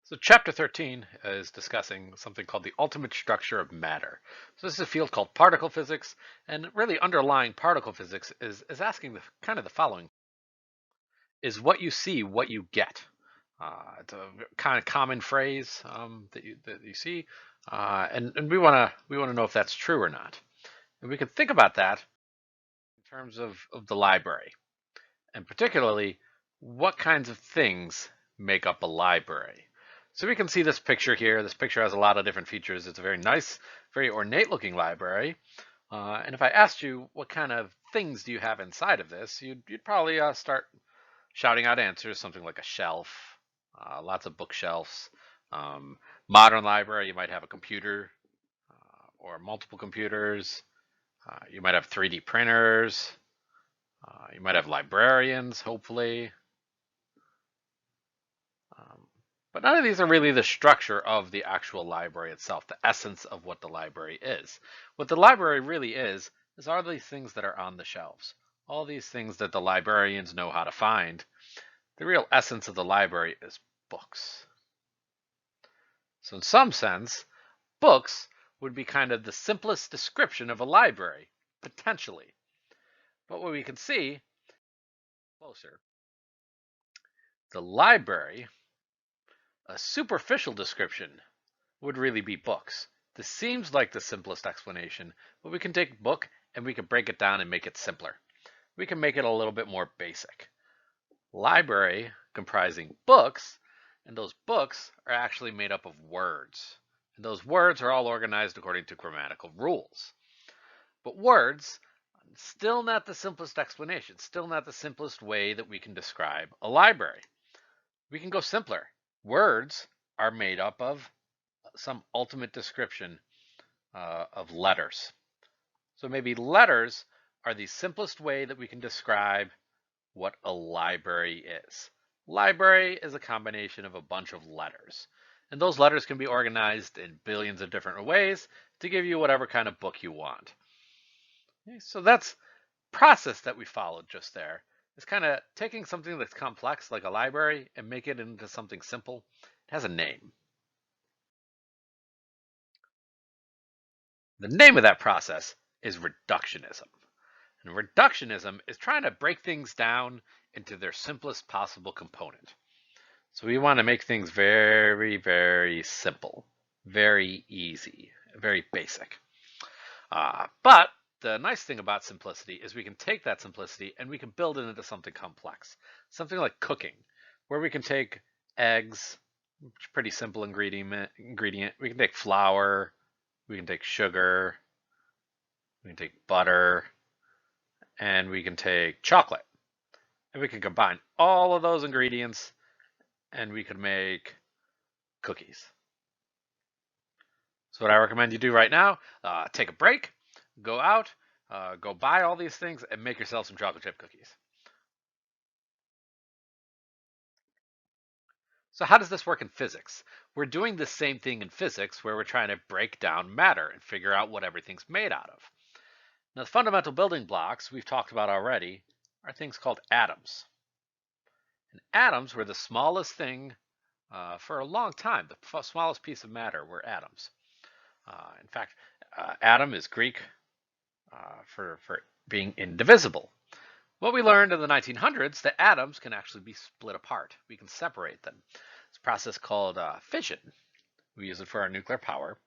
So Chapter 13 is discussing something called the ultimate structure of matter. So this is a field called particle physics, and really underlying particle physics is asking the following. Is what you see what you get? It's a kind of common phrase that you see, and we wanna know if that's true or not. And we can think about that in terms of the library, and particularly what kinds of things make up a library. So we can see this picture here. This picture has a lot of different features. It's a very nice, very ornate looking library. And if I asked you what kind of things do you have inside of this, you'd probably start shouting out answers, something like a shelf, lots of bookshelves. Modern library, you might have a computer or multiple computers. You might have 3D printers. You might have librarians, hopefully. But none of these are really the structure of the actual library itself, the essence of what the library is. What the library really is all these things that are on the shelves, all these things that the librarians know how to find. The real essence of the library is books. So in some sense, books would be kind of the simplest description of a library, potentially. But what we can see closer, the library, a superficial description, would really be books. This seems like the simplest explanation, but we can take book and we can break it down and make it simpler. We can make it a little bit more basic. Library comprising books, and those books are actually made up of words. And those words are all organized according to grammatical rules. But words, still not the simplest explanation, still not the simplest way that we can describe a library. We can go simpler. Words are made up of some ultimate description of letters. So maybe letters are the simplest way that we can describe what a library is. Library is a combination of a bunch of letters. And those letters can be organized in billions of different ways to give you whatever kind of book you want. Okay, so that's process that we followed just there. It's kind of taking something that's complex like a library and make it into something simple. It has a name. The name of that process is reductionism. And reductionism is trying to break things down into their simplest possible component. So we want to make things very, very simple, very easy, very basic. But the nice thing about simplicity is we can take that simplicity and we can build it into something complex, something like cooking, where we can take eggs, which is a pretty simple ingredient. We can take flour, we can take sugar, we can take butter, and we can take chocolate. And we can combine all of those ingredients and we could make cookies. So what I recommend you do right now, take a break, go out, go buy all these things and make yourself some chocolate chip cookies. So how does this work in physics? We're doing the same thing in physics where we're trying to break down matter and figure out what everything's made out of. Now, the fundamental building blocks we've talked about already are things called atoms. And atoms were the smallest thing for a long time. The smallest piece of matter were atoms. In fact, atom is Greek for being indivisible. What we learned in the 1900s that atoms can actually be split apart. We can separate them. It's a process called fission. We use it for our nuclear power.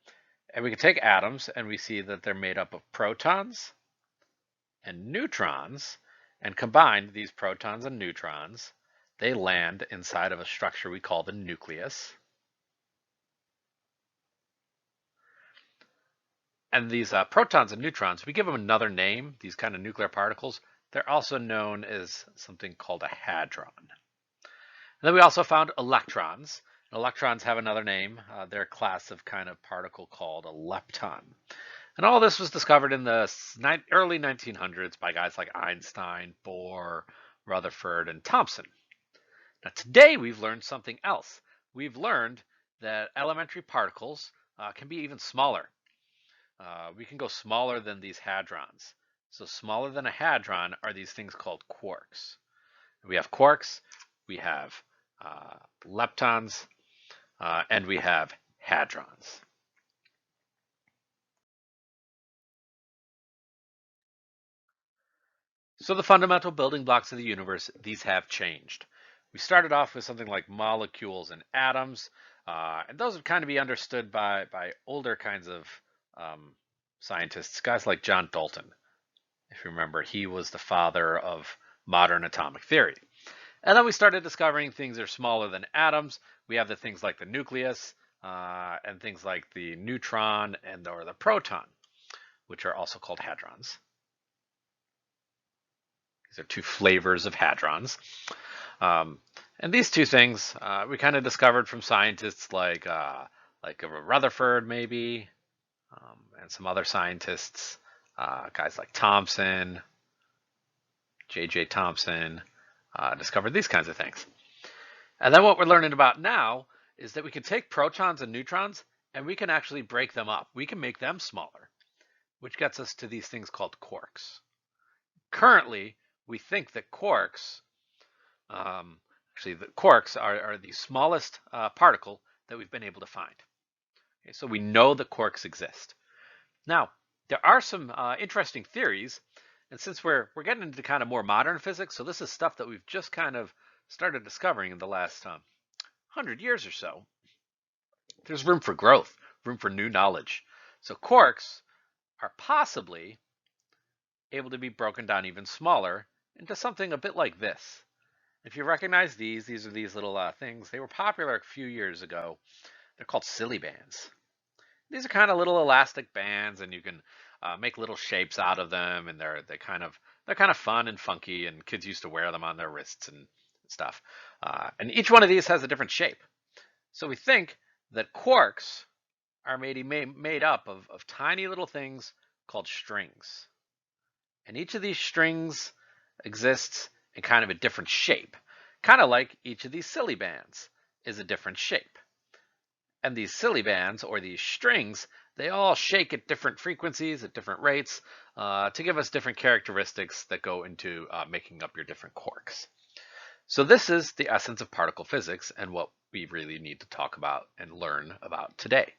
And we can take atoms and we see that they're made up of protons and neutrons. And combined, these protons and neutrons, they land inside of a structure we call the nucleus. And these protons and neutrons, we give them another name, these kind of nuclear particles. They're also known as something called a hadron. And then we also found electrons. Electrons have another name. They're a class of kind of particle called a lepton. And all this was discovered in the early 1900s by guys like Einstein, Bohr, Rutherford, and Thomson. Now today we've learned something else. We've learned that elementary particles can be even smaller. We can go smaller than these hadrons. So smaller than a hadron are these things called quarks. We have quarks, we have leptons, and we have hadrons. So the fundamental building blocks of the universe, these have changed. We started off with something like molecules and atoms, and those would kind of be understood by older kinds of um, scientists, guys like John Dalton. If you remember, he was the father of modern atomic theory. And then we started discovering things are smaller than atoms. We have the things like the nucleus and things like the neutron and or the proton, which are also called hadrons. These are two flavors of hadrons. And these two things we kind of discovered from scientists like Rutherford maybe, and some other scientists, guys like Thomson, J.J. Thomson, discovered these kinds of things. And then what we're learning about now is that we can take protons and neutrons and we can actually break them up. We can make them smaller, which gets us to these things called quarks. Currently, we think that quarks, actually the quarks are the smallest particle that we've been able to find. Okay, so we know that quarks exist. Now, there are some interesting theories, and since we're getting into kind of more modern physics, so this is stuff that we've just kind of started discovering in the last 100 years or so, there's room for growth, room for new knowledge. So quarks are possibly able to be broken down even smaller into something a bit like this. If you recognize these are these little things. They were popular a few years ago. They're called silly bands. These are kind of little elastic bands, and you can make little shapes out of them, and they're kind of fun and funky, and kids used to wear them on their wrists and stuff. And each one of these has a different shape. So we think that quarks are made up of tiny little things called strings. And each of these strings exists in kind of a different shape, kind of like each of these silly bands is a different shape. And these silly bands, or these strings, they all shake at different frequencies, at different rates, to give us different characteristics that go into making up your different quarks. So this is the essence of particle physics and what we really need to talk about and learn about today.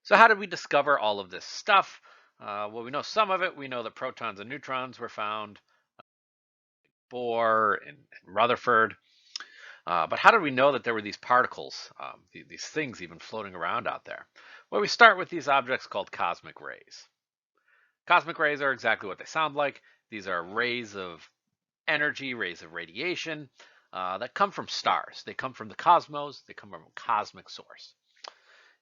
So how did we discover all of this stuff? Well, we know some of it. We know that protons and neutrons were found, Bohr and Rutherford. But how did we know that there were these particles, these things even floating around out there? Well, we start with these objects called cosmic rays. Cosmic rays are exactly what they sound like. These are rays of energy, rays of radiation that come from stars. They come from the cosmos. They come from a cosmic source.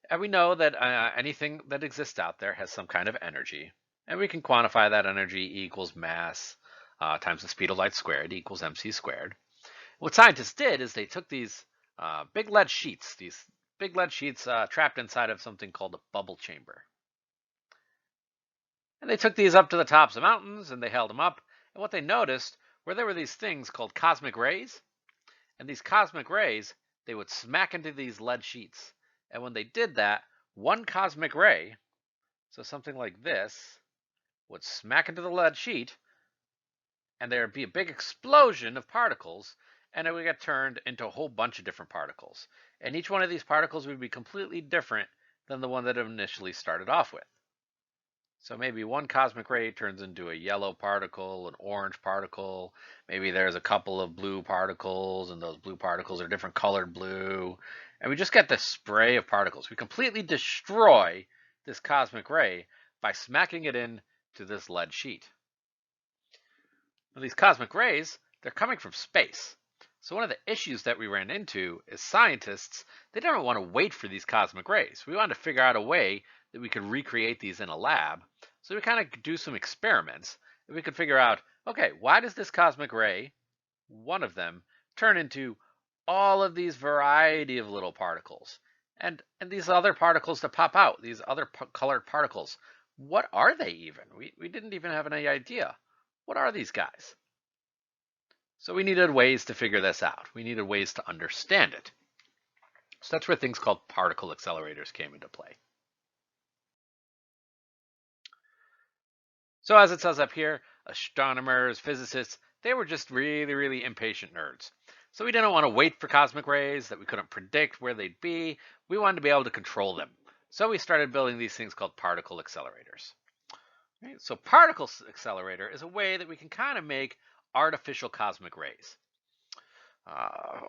And we know that anything that exists out there has some kind of energy. And we can quantify that energy equals mass times the speed of light squared equals mc squared. What scientists did is they took these big lead sheets, trapped inside of something called a bubble chamber. And they took these up to the tops of mountains and they held them up. And what they noticed were there were these things called cosmic rays. And these cosmic rays, they would smack into these lead sheets. And when they did that, one cosmic ray, so something like this, would smack into the lead sheet, and there would be a big explosion of particles, and it would get turned into a whole bunch of different particles. And each one of these particles would be completely different than the one that it initially started off with. So maybe one cosmic ray turns into a yellow particle, an orange particle. Maybe there's a couple of blue particles, and those blue particles are different colored blue. And we just get this spray of particles. We completely destroy this cosmic ray by smacking it into this lead sheet. Now, these cosmic rays, they're coming from space. So one of the issues that we ran into is scientists, they didn't want to wait for these cosmic rays. We wanted to figure out a way that we could recreate these in a lab. So we kind of do some experiments and we could figure out, okay, why does this cosmic ray, one of them, turn into all of these variety of little particles? And these other particles that pop out, these other colored particles, what are they even? We didn't even have any idea. What are these guys? So we needed ways to figure this out. We needed ways to understand it. So that's where things called particle accelerators came into play. So as it says up here, astronomers, physicists, they were just really, really impatient nerds. So we didn't want to wait for cosmic rays that we couldn't predict where they'd be. We wanted to be able to control them. So we started building these things called particle accelerators. Right? So particle accelerator is a way that we can kind of make artificial cosmic rays.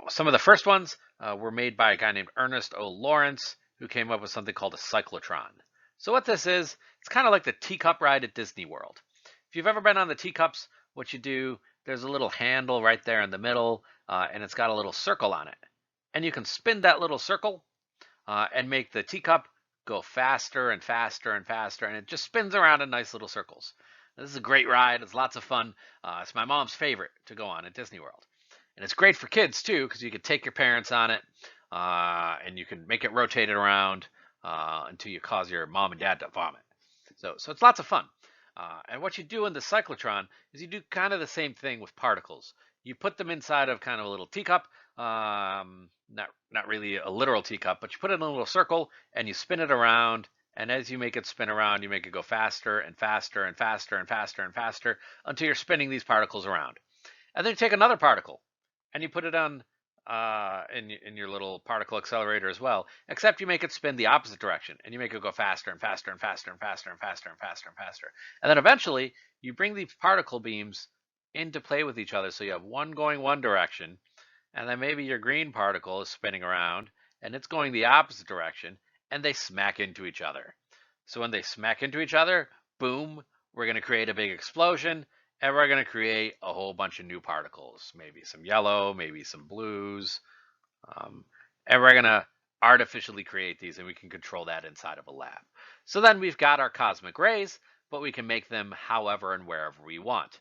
Some of the first ones were made by a guy named Ernest O. Lawrence, who came up with something called a cyclotron. So what this is, it's kind of like the teacup ride at Disney World. If you've ever been on the teacups, what you do, there's a little handle right there in the middle, and it's got a little circle on it. And you can spin that little circle and make the teacup go faster and faster and faster, and it just spins around in nice little circles. This is a great ride. It's lots of fun. It's my mom's favorite to go on at Disney World. And it's great for kids, too, because you can take your parents on it, and you can make it rotate it around until you cause your mom and dad to vomit. So it's lots of fun. And what you do in the cyclotron is you do kind of the same thing with particles. You put them inside of kind of a little teacup, not really a literal teacup, but you put it in a little circle and you spin it around. And as you make it spin around, you make it go faster and faster and faster and faster and faster until you're spinning these particles around. And then you take another particle and you put it on in your little particle accelerator as well, except you make it spin the opposite direction and you make it go faster and faster and faster and faster and faster and faster and faster. And then eventually you bring these particle beams into play with each other. So you have one going one direction, and then maybe your green particle is spinning around and it's going the opposite direction, and they smack into each other. So when they smack into each other, boom, we're going to create a big explosion, and we're going to create a whole bunch of new particles, maybe some yellow, maybe some blues, and we're going to artificially create these, and we can control that inside of a lab. So then we've got our cosmic rays, but we can make them however and wherever we want.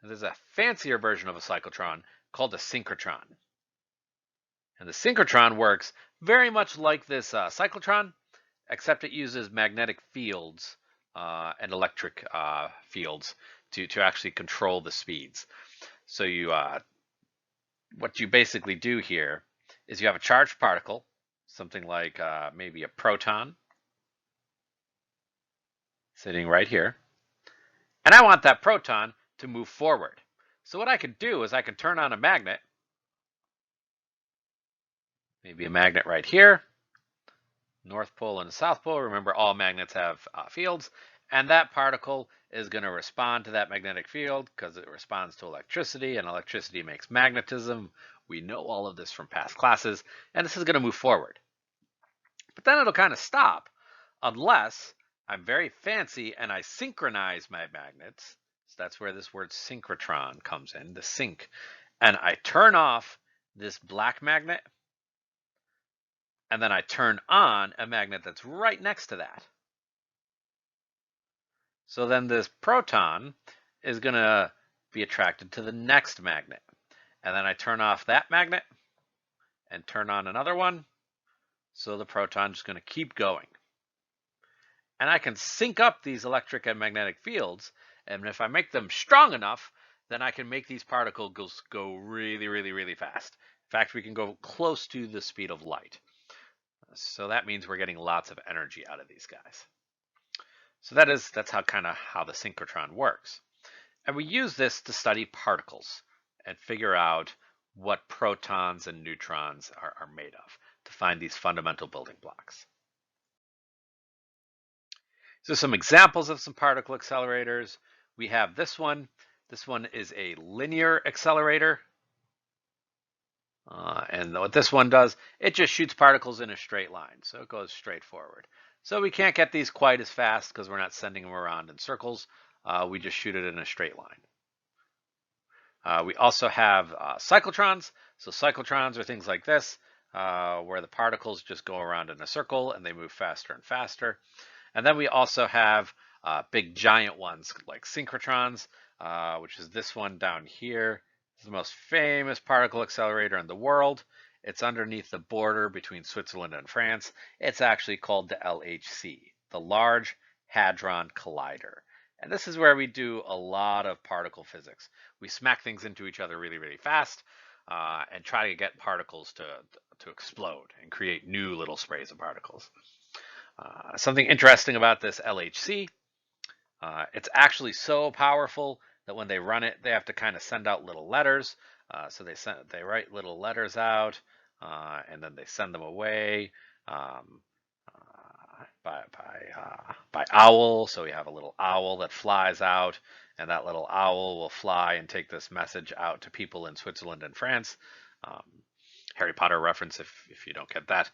And there's a fancier version of a cyclotron called a synchrotron. And the synchrotron works very much like this cyclotron, except it uses magnetic fields and electric fields to actually control the speeds. So what you basically do here is you have a charged particle, something like maybe a proton, sitting right here, and I want that proton to move forward. So what I could do is I can turn on a magnet, maybe a magnet right here, North Pole and the South Pole. Remember, all magnets have fields, and that particle is going to respond to that magnetic field because it responds to electricity, and electricity makes magnetism. We know all of this from past classes, and this is going to move forward. But then it'll kind of stop unless I'm very fancy and I synchronize my magnets. So that's where this word synchrotron comes in, the sync. And I turn off this black magnet, and then I turn on a magnet that's right next to that. So then this proton is going to be attracted to the next magnet. And then I turn off that magnet and turn on another one. So the proton is going to keep going. And I can sync up these electric and magnetic fields. And if I make them strong enough, then I can make these particles go really, really, really fast. In fact, we can go close to the speed of light. So that means we're getting lots of energy out of these guys. So that's how the synchrotron works. And we use this to study particles and figure out what protons and neutrons are made of, to find these fundamental building blocks. So some examples of some particle accelerators. We have this one. This one is a linear accelerator. And what this one does, it just shoots particles in a straight line. So it goes straight forward. So we can't get these quite as fast because we're not sending them around in circles. We just shoot it in a straight line. We also have cyclotrons. So cyclotrons are things like this, where the particles just go around in a circle and they move faster and faster. And then we also have big giant ones like synchrotrons, which is this one down here. It's the most famous particle accelerator in the world. It's underneath the border between Switzerland and France. It's actually called the LHC, the Large Hadron Collider. And this is where we do a lot of particle physics. We smack things into each other really, really fast and try to get particles to explode and create new little sprays of particles. Something interesting about this LHC, it's actually so powerful that when they run it, they have to kind of send out little letters So they write little letters out, and then they send them away um, by owl. So we have a little owl that flies out, and that little owl will fly and take this message out to people in Switzerland and France. Um, Harry Potter reference if you don't get that.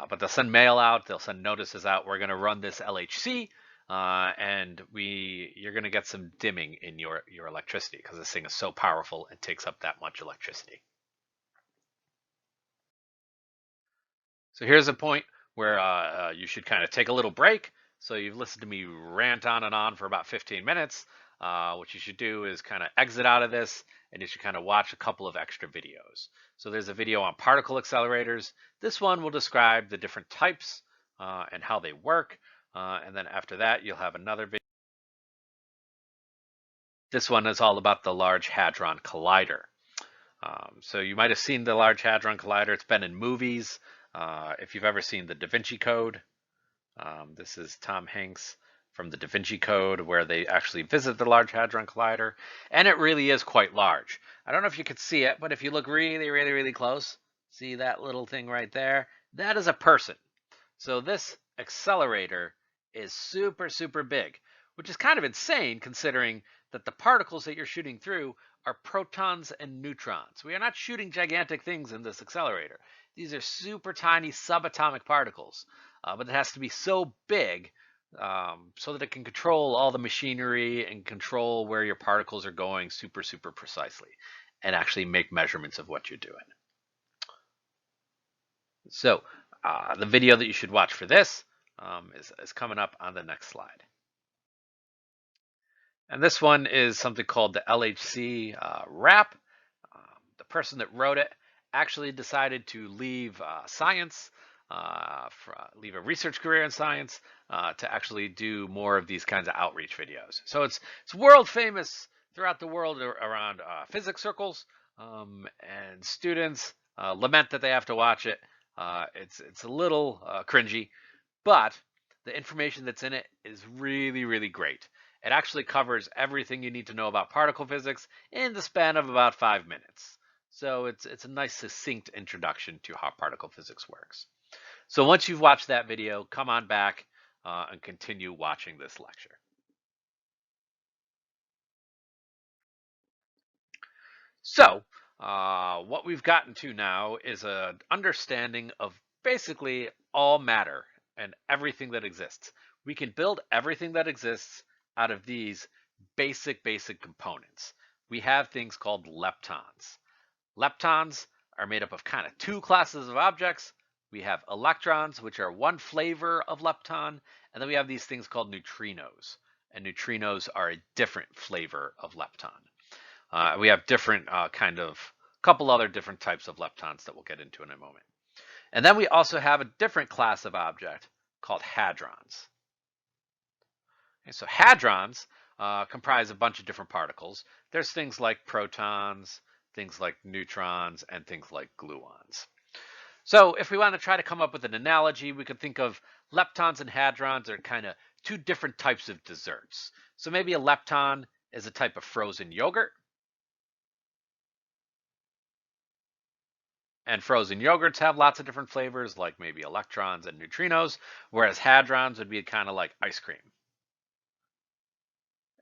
But they'll send mail out, they'll send notices out. We're going to run this LHC, and you're going to get some dimming in your electricity because this thing is so powerful and takes up that much electricity. So here's a point where you should kind of take a little break. So you've listened to me rant on and on for about 15 minutes. What you should do is kind of exit out of this, and you should kind of watch a couple of extra videos. So there's a video on particle accelerators. This one will describe the different types and how they work. And then after that, you'll have another video. This one is all about the Large Hadron Collider. So you might have seen the Large Hadron Collider. It's been in movies. If you've ever seen the Da Vinci Code, this is Tom Hanks from the Da Vinci Code, where they actually visit the Large Hadron Collider, and it really is quite large. I don't know if you can see it, but if you look really, really, really close, see that little thing right there? That is a person. So this accelerator is super, super big, which is kind of insane considering that the particles that you're shooting through are protons and neutrons. We are not shooting gigantic things in this accelerator. These are super tiny subatomic particles, but it has to be so big so that it can control all the machinery and control where your particles are going super, super precisely and actually make measurements of what you're doing. So the video that you should watch for this is coming up on the next slide. And this one is something called the LHC wrap. The person that wrote it actually decided to leave science, leave a research career in science to actually do more of these kinds of outreach videos. So it's world famous throughout the world around physics circles, and students lament that they have to watch it. It's a little cringy, but the information that's in it is really, really great. It actually covers everything you need to know about particle physics in the span of about 5 minutes. So it's a nice succinct introduction to how particle physics works. So once you've watched that video, come on back and continue watching this lecture. So what we've gotten to now is an understanding of basically all matter and everything that exists. We can build everything that exists out of these basic components. We have things called leptons. Leptons are made up of kind of two classes of objects. We have electrons, which are one flavor of lepton, and then we have these things called neutrinos. And neutrinos are a different flavor of lepton. We have different couple other different types of leptons that we'll get into in a moment. And then we also have a different class of object called hadrons. Okay, so hadrons comprise a bunch of different particles. There's things like protons, things like neutrons, and things like gluons. So if we want to try to come up with an analogy, we could think of leptons and hadrons are kind of two different types of desserts. So maybe a lepton is a type of frozen yogurt. And frozen yogurts have lots of different flavors, like maybe electrons and neutrinos, whereas hadrons would be kind of like ice cream.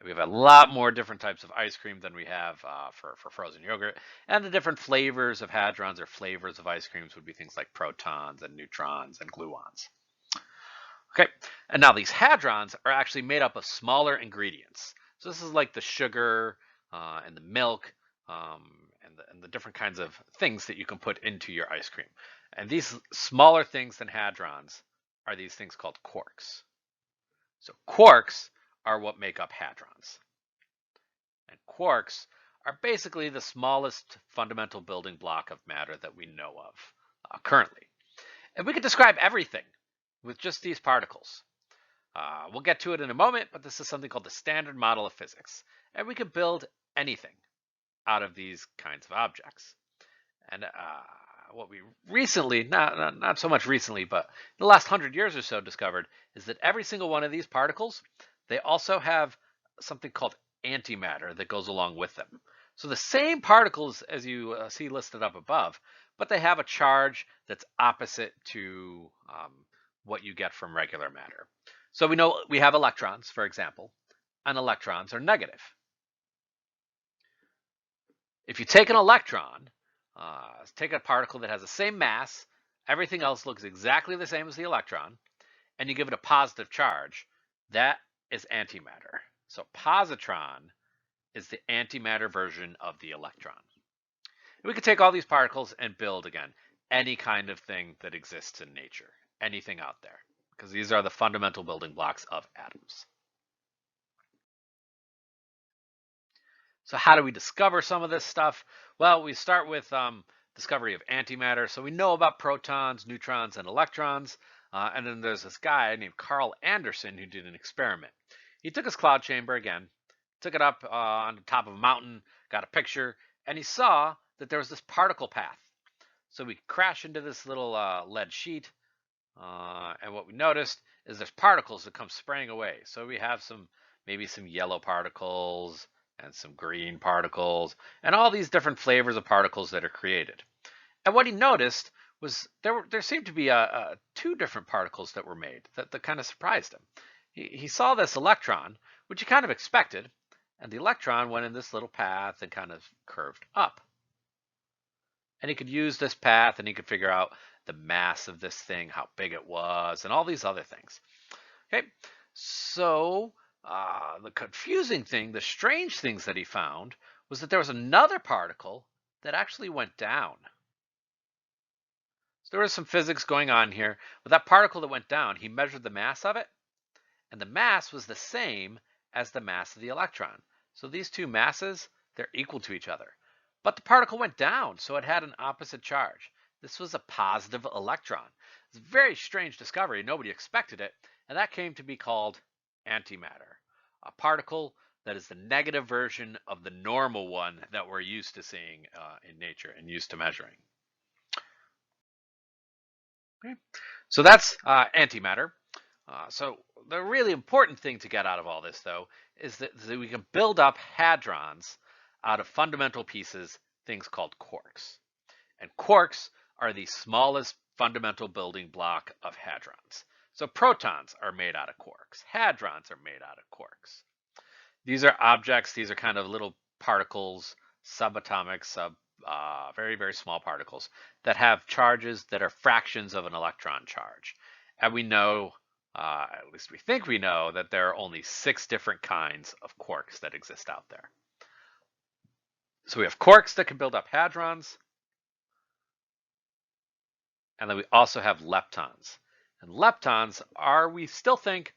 We have a lot more different types of ice cream than we have for frozen yogurt. And the different flavors of hadrons or flavors of ice creams would be things like protons and neutrons and gluons. Okay, and now these hadrons are actually made up of smaller ingredients. So this is like the sugar and the milk and the different kinds of things that you can put into your ice cream. And these smaller things than hadrons are these things called quarks. So quarks are what make up hadrons. And quarks are basically the smallest fundamental building block of matter that we know of currently. And we can describe everything with just these particles. We'll get to it in a moment, but this is something called the standard model of physics. And we can build anything out of these kinds of objects. And what we recently, not so much recently, but in the last 100 years or so discovered is that every single one of these particles, they also have something called antimatter that goes along with them. So the same particles as you see listed up above, but they have a charge that's opposite to what you get from regular matter. So we know we have electrons, for example, and electrons are negative. If you take an electron, take a particle that has the same mass, everything else looks exactly the same as the electron, and you give it a positive charge, that is antimatter. So positron is the antimatter version of the electron. We could take all these particles and build, again, any kind of thing that exists in nature, anything out there, because these are the fundamental building blocks of atoms. So how do we discover some of this stuff? Well, we start with discovery of antimatter. So we know about protons, neutrons, and electrons. And then there's this guy named Carl Anderson who did an experiment. He took his cloud chamber again, took it up on the top of a mountain, got a picture, and he saw that there was this particle path. So we crash into this little lead sheet, and what we noticed is there's particles that come spraying away. So we have maybe some yellow particles and some green particles, and all these different flavors of particles that are created. And what he noticed was there seemed to be two different particles that were made that kind of surprised him. He saw this electron, which he kind of expected, and the electron went in this little path and kind of curved up. And he could use this path and he could figure out the mass of this thing, how big it was, and all these other things. Okay, so the confusing thing, the strange things that he found was that there was another particle that actually went down. So there was some physics going on here. But that particle that went down, he measured the mass of it, and the mass was the same as the mass of the electron. So these two masses, they're equal to each other. But the particle went down, so it had an opposite charge. This was a positive electron. It's a very strange discovery. Nobody expected it, and that came to be called antimatter, a particle that is the negative version of the normal one that we're used to seeing in nature and used to measuring. Okay. So that's antimatter. So the really important thing to get out of all this, though, is that we can build up hadrons out of fundamental pieces, things called quarks. And quarks are the smallest fundamental building block of hadrons. So protons are made out of quarks. Hadrons are made out of quarks. These are objects. These are kind of little particles, subatomic, very, very small particles that have charges that are fractions of an electron charge. And we know, at least we think we know, that there are only 6 different kinds of quarks that exist out there. So we have quarks that can build up hadrons, and then we also have leptons. And leptons are, we still think,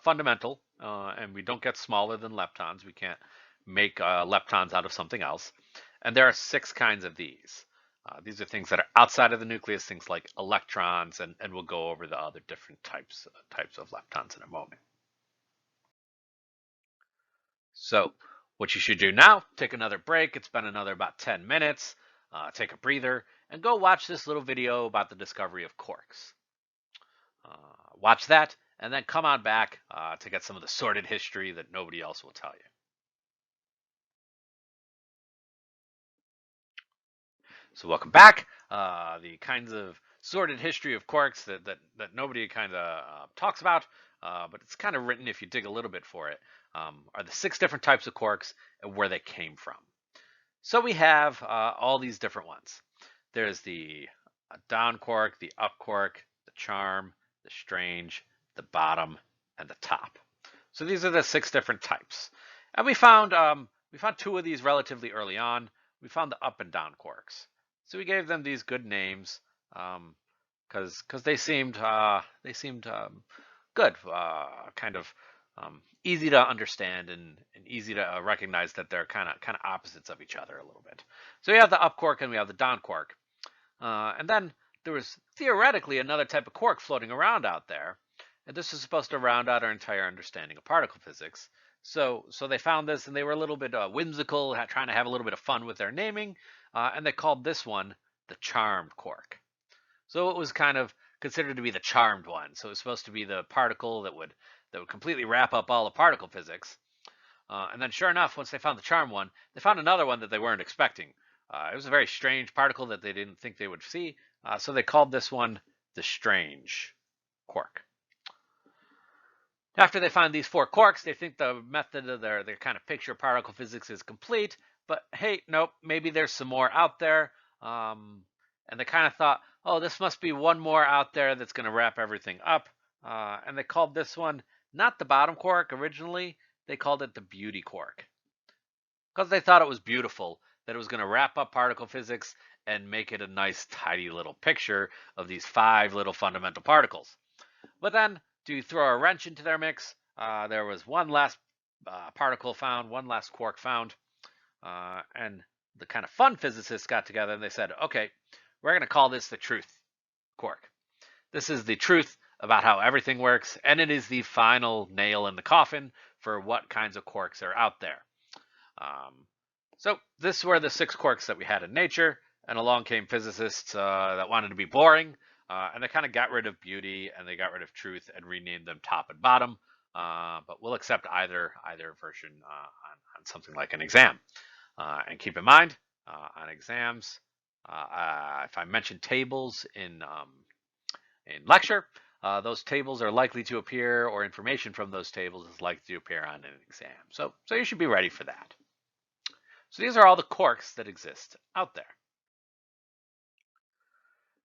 fundamental, and we don't get smaller than leptons. We can't make leptons out of something else. And there are 6 kinds of these. These are things that are outside of the nucleus, things like electrons, and we'll go over the other different types of leptons in a moment. So what you should do now, take another break. It's been another about 10 minutes. Take a breather and go watch this little video about the discovery of quarks. Watch that and then come on back to get some of the sordid history that nobody else will tell you. So welcome back. The kinds of sordid history of quarks that nobody kind of talks about, but it's kind of written if you dig a little bit for it, are the 6 different types of quarks and where they came from. So we have all these different ones. There's the down quark, the up quark, the charm, the strange, the bottom, and the top. So these are the 6 different types. And we found 2 of these relatively early on. We found the up and down quarks. So we gave them these good names because they seemed good, kind of easy to understand and easy to recognize that they're kind of opposites of each other a little bit. So we have the up quark and we have the down quark, and then there was theoretically another type of quark floating around out there, and this is supposed to round out our entire understanding of particle physics. So they found this and they were a little bit whimsical, trying to have a little bit of fun with their naming, and they called this one the charmed quark. So it was kind of considered to be the charmed one. So it was supposed to be the particle that would completely wrap up all the particle physics. And then sure enough, once they found the charm one, they found another one that they weren't expecting. It was a very strange particle that they didn't think they would see. So they called this one the strange quark. After they find these 4 quarks, they think the method of their kind of picture particle physics is complete. But hey, nope, maybe there's some more out there. And they kind of thought, oh, this must be one more out there that's going to wrap everything up. And they called this one not the bottom quark originally. They called it the beauty quark because they thought it was beautiful, that it was going to wrap up particle physics and make it a nice, tidy little picture of these 5 little fundamental particles. But then, to throw a wrench into their mix, there was one last particle found, one last quark found, and the kind of fun physicists got together and they said, okay, we're going to call this the truth quark. This is the truth about how everything works, and it is the final nail in the coffin for what kinds of quarks are out there. So this were the 6 quarks that we had in nature, and along came physicists that wanted to be boring, and they kind of got rid of beauty and they got rid of truth and renamed them top and bottom. But we'll accept either version on something like an exam. And keep in mind, on exams, if I mention tables in lecture, those tables are likely to appear, or information from those tables is likely to appear on an exam. So you should be ready for that. So these are all the quarks that exist out there.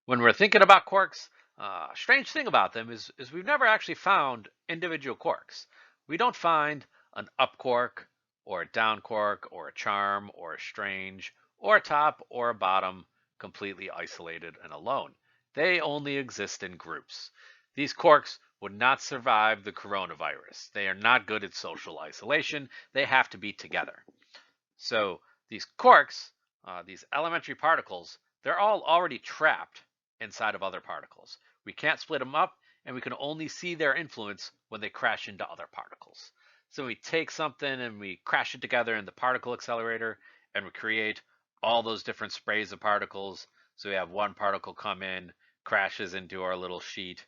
When we're thinking about quarks, a strange thing about them is we've never actually found individual quarks. We don't find an up quark or a down quark or a charm or a strange or a top or a bottom completely isolated and alone. They only exist in groups. These quarks would not survive the coronavirus. They are not good at social isolation. They have to be together. So these quarks, these elementary particles, they're all already trapped inside of other particles. We can't split them up, and we can only see their influence when they crash into other particles. So we take something and we crash it together in the particle accelerator, and we create all those different sprays of particles. So we have one particle come in, crashes into our little sheet,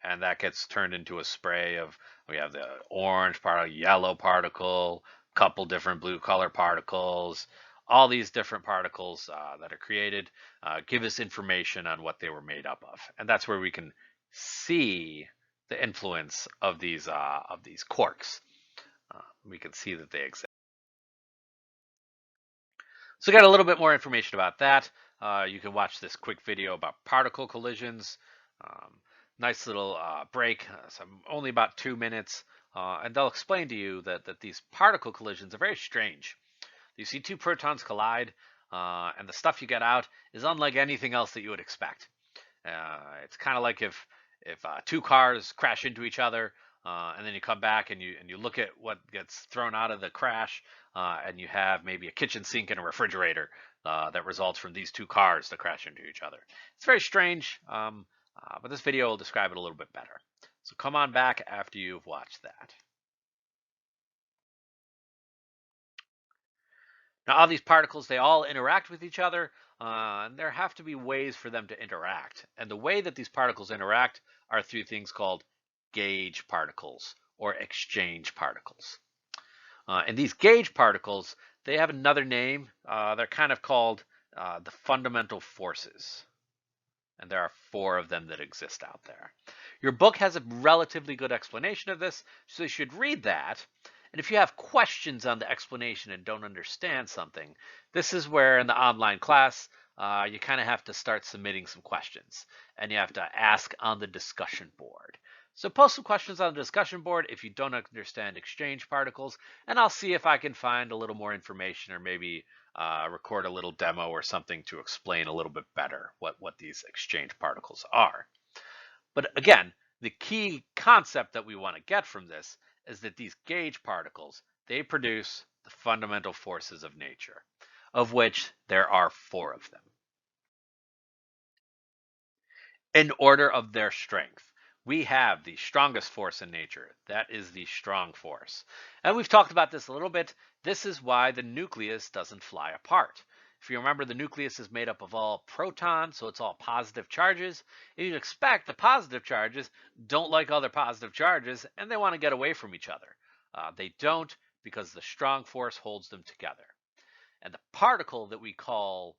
and that gets turned into a spray of, we have the orange particle, yellow particle, couple different blue color particles. All these different particles that are created give us information on what they were made up of, and that's where we can see the influence of these quarks. We can see that they exist. So, get a little bit more information about that. You can watch this quick video about particle collisions. Nice little break, so only about 2 minutes, and they'll explain to you that these particle collisions are very strange. You see 2 protons collide, and the stuff you get out is unlike anything else that you would expect. It's kind of like if 2 cars crash into each other, and then you come back and you look at what gets thrown out of the crash, and you have maybe a kitchen sink and a refrigerator that results from these 2 cars that crash into each other. It's very strange, but this video will describe it a little bit better. So come on back after you've watched that. Now, all these particles, they all interact with each other, and there have to be ways for them to interact. And the way that these particles interact are through things called gauge particles or exchange particles. And these gauge particles, they have another name. They're kind of called the fundamental forces. And there are 4 of them that exist out there. Your book has a relatively good explanation of this, so you should read that. And if you have questions on the explanation and don't understand something, this is where in the online class, you kind of have to start submitting some questions. And you have to ask on the discussion board. So post some questions on the discussion board if you don't understand exchange particles, and I'll see if I can find a little more information, or maybe record a little demo or something to explain a little bit better what these exchange particles are. But again, the key concept that we want to get from this is that these gauge particles, they produce the fundamental forces of nature, of which there are 4 of them. In order of their strength, we have the strongest force in nature. That is the strong force. And we've talked about this a little bit. This is why the nucleus doesn't fly apart. If you remember, the nucleus is made up of all protons, so it's all positive charges. And you'd expect the positive charges don't like other positive charges, and they want to get away from each other. They don't, because the strong force holds them together. And the particle that we call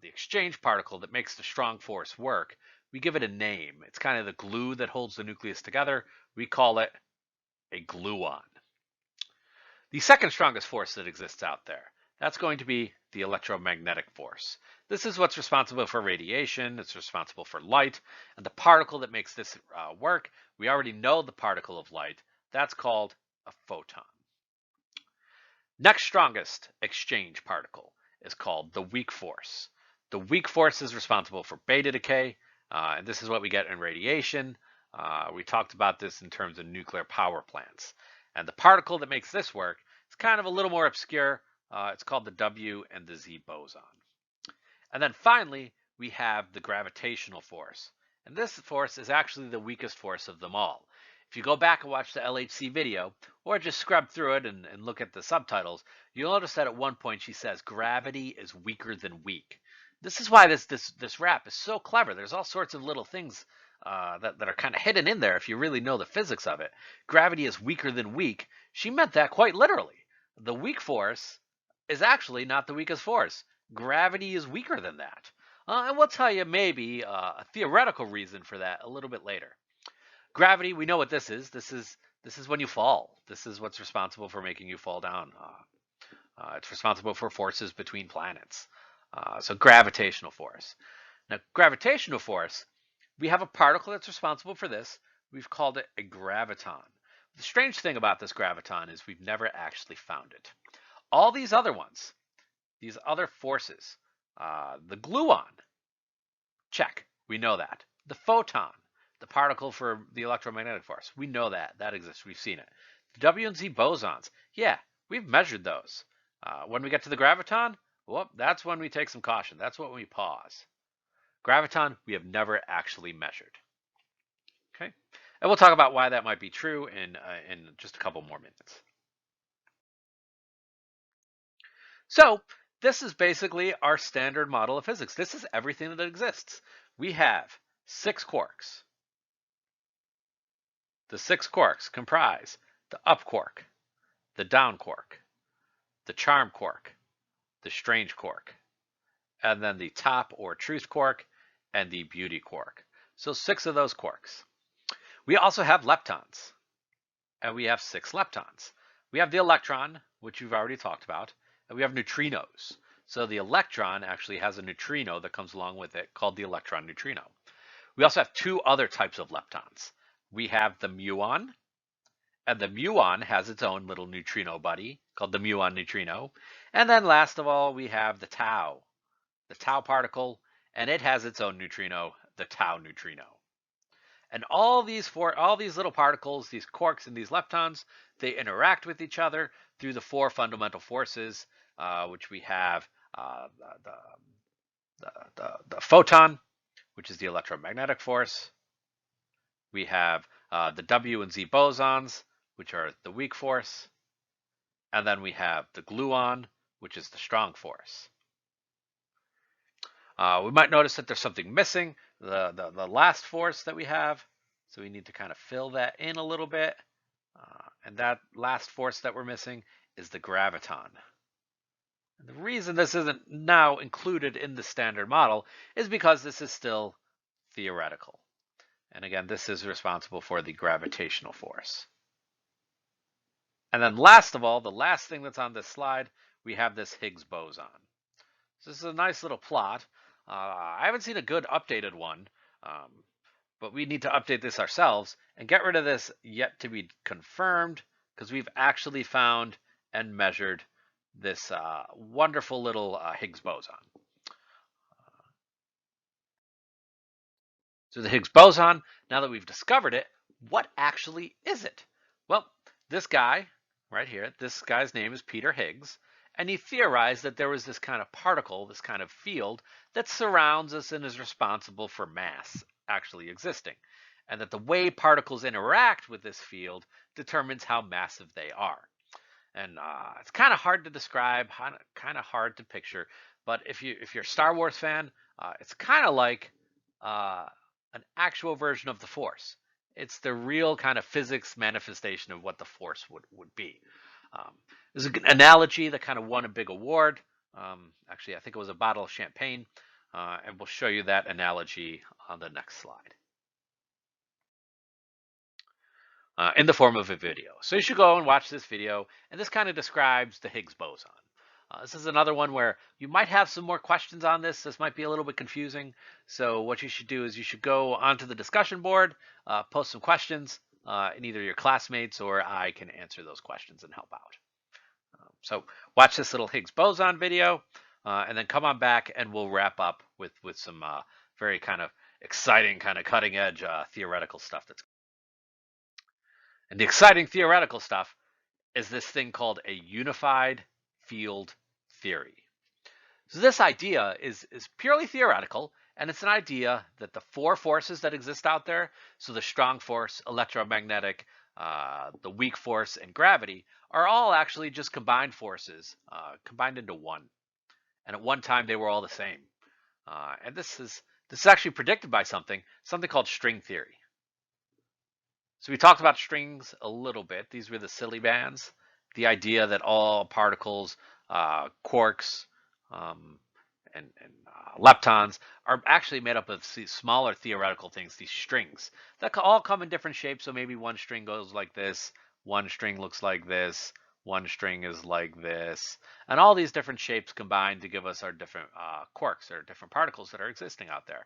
the exchange particle that makes the strong force work, we give it a name. It's kind of the glue that holds the nucleus together. We call it a gluon. The second strongest force that exists out there, that's going to be the electromagnetic force. This is what's responsible for radiation, it's responsible for light, and the particle that makes this work, we already know the particle of light, that's called a photon. Next strongest exchange particle is called the weak force. The weak force is responsible for beta decay, and this is what we get in radiation. We talked about this in terms of nuclear power plants. And the particle that makes this work is kind of a little more obscure. It's called the W and the Z boson. And then finally, we have the gravitational force. And this force is actually the weakest force of them all. If you go back and watch the LHC video, or just scrub through it and look at the subtitles, you'll notice that at one point she says gravity is weaker than weak. This is why this rap is so clever. There's all sorts of little things that are kind of hidden in there if you really know the physics of it. Gravity is weaker than weak. She meant that quite literally. The weak force is actually not the weakest force. Gravity is weaker than that. And we'll tell you maybe a theoretical reason for that a little bit later. Gravity, we know what this is. This is when you fall. This is what's responsible for making you fall down. It's responsible for forces between planets. So gravitational force. Now, gravitational force, we have a particle that's responsible for this. We've called it a graviton. The strange thing about this graviton is we've never actually found it. All these other ones, these other forces, the gluon, check, we know that. The photon, the particle for the electromagnetic force, we know that. That exists, we've seen it. The W and Z bosons, yeah, we've measured those. When we get to the graviton, well, that's when we take some caution. That's when we pause. Graviton, we have never actually measured. Okay, and we'll talk about why that might be true in just a couple more minutes. So this is basically our standard model of physics. This is everything that exists. We have 6 quarks. The 6 quarks comprise the up quark, the down quark, the charm quark, the strange quark, and then the top or truth quark and the beauty quark. So 6 of those quarks. We also have leptons, and we have 6 leptons. We have the electron, which we've already talked about, and we have neutrinos. So the electron actually has a neutrino that comes along with it called the electron neutrino. We also have 2 other types of leptons. We have the muon, and the muon has its own little neutrino buddy called the muon neutrino. And then last of all, we have the tau particle, and it has its own neutrino, the tau neutrino. And all these little particles, these quarks and these leptons, they interact with each other through the 4 fundamental forces, which we have the photon, which is the electromagnetic force. We have the W and Z bosons, which are the weak force. And then we have the gluon, which is the strong force. We might notice that there's something missing, the last force that we have. So we need to kind of fill that in a little bit. And that last force that we're missing is the graviton. And the reason this isn't now included in the standard model is because this is still theoretical. And again, this is responsible for the gravitational force. And then last of all, the last thing that's on this slide, we have this Higgs boson. So this is a nice little plot. I haven't seen a good updated one, but we need to update this ourselves and get rid of this yet to be confirmed, because we've actually found and measured this wonderful little Higgs boson. So the Higgs boson, now that we've discovered it, what actually is it? Well, this guy right here, this guy's name is Peter Higgs, and he theorized that there was this kind of particle, this kind of field that surrounds us and is responsible for mass actually existing, and that the way particles interact with this field determines how massive they are. And it's kind of hard to describe, kind of hard to picture, but if you're a Star Wars fan, it's kind of like an actual version of the Force. It's the real kind of physics manifestation of what the Force would be. There's an analogy that kind of won a big award. Actually, I think it was a bottle of champagne, and we'll show you that analogy on the next slide. In the form of a video. So you should go and watch this video, and this kind of describes the Higgs boson. This is another one where you might have some more questions on this. This might be a little bit confusing. So what you should do is you should go onto the discussion board, post some questions, and either your classmates or I can answer those questions and help out. So watch this little Higgs boson video, and then come on back and we'll wrap up with some very kind of exciting, kind of cutting edge theoretical stuff that's. And the exciting theoretical stuff is this thing called a unified field theory. So this idea is purely theoretical, and it's an idea that the four forces that exist out there, so the strong force, electromagnetic, the weak force, and gravity, are all actually just combined forces, combined into one. And at one time they were all the same. And this is actually predicted by something called string theory. So we talked about strings a little bit. These were the Silly bands. The idea that all particles, quarks, and leptons are actually made up of these smaller theoretical things, these strings that all come in different shapes. So maybe one string goes like this, one string looks like this, one string is like this, and all these different shapes combine to give us our different quarks or different particles that are existing out there.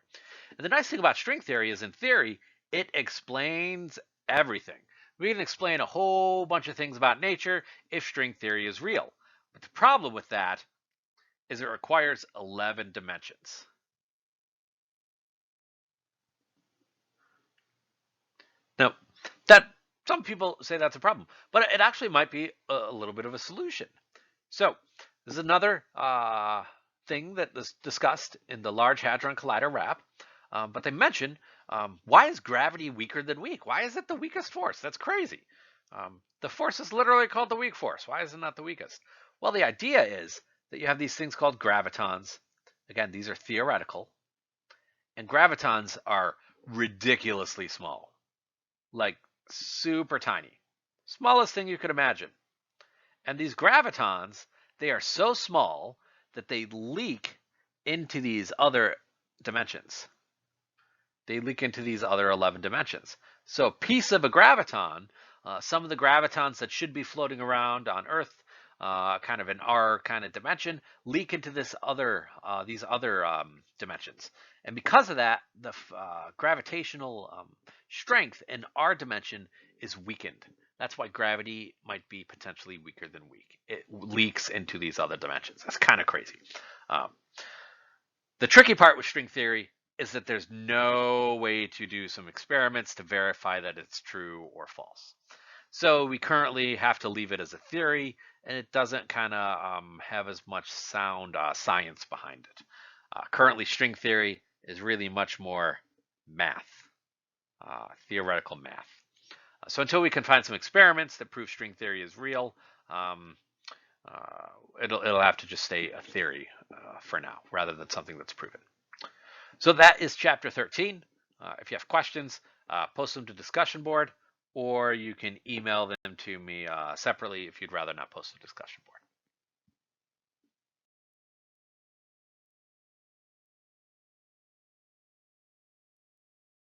And the nice thing about string theory is, in theory, it explains everything. We can explain a whole bunch of things about nature if string theory is real. But the problem with that is it requires 11 dimensions. Now, that some people say that's a problem, but it actually might be a little bit of a solution. So this is another thing that was discussed in the Large Hadron Collider RAP, but they mention, why is gravity weaker than weak? Why is it the weakest force? That's crazy. The force is literally called the weak force. Why is it not the weakest? Well, the idea is that you have these things called gravitons. Again, these are theoretical. And gravitons are ridiculously small, like super tiny. Smallest thing you could imagine. And these gravitons, they are so small that they leak into these other dimensions. They leak into these other 11 dimensions. So a piece of a graviton, some of the gravitons that should be floating around on Earth, kind of in our kind of dimension, leak into these other dimensions. And because of that, the gravitational strength in our dimension is weakened. That's why gravity might be potentially weaker than weak. It leaks into these other dimensions. That's kind of crazy. The tricky part with string theory is that there's no way to do some experiments to verify that it's true or false. So we currently have to leave it as a theory, and it doesn't kind of have as much sound science behind it. Currently, string theory is really much more math, theoretical math. So until we can find some experiments that prove string theory is real, it'll have to just stay a theory for now, rather than something that's proven. So that is Chapter 13. If you have questions, post them to discussion board, or you can email them to me separately if you'd rather not post to discussion board.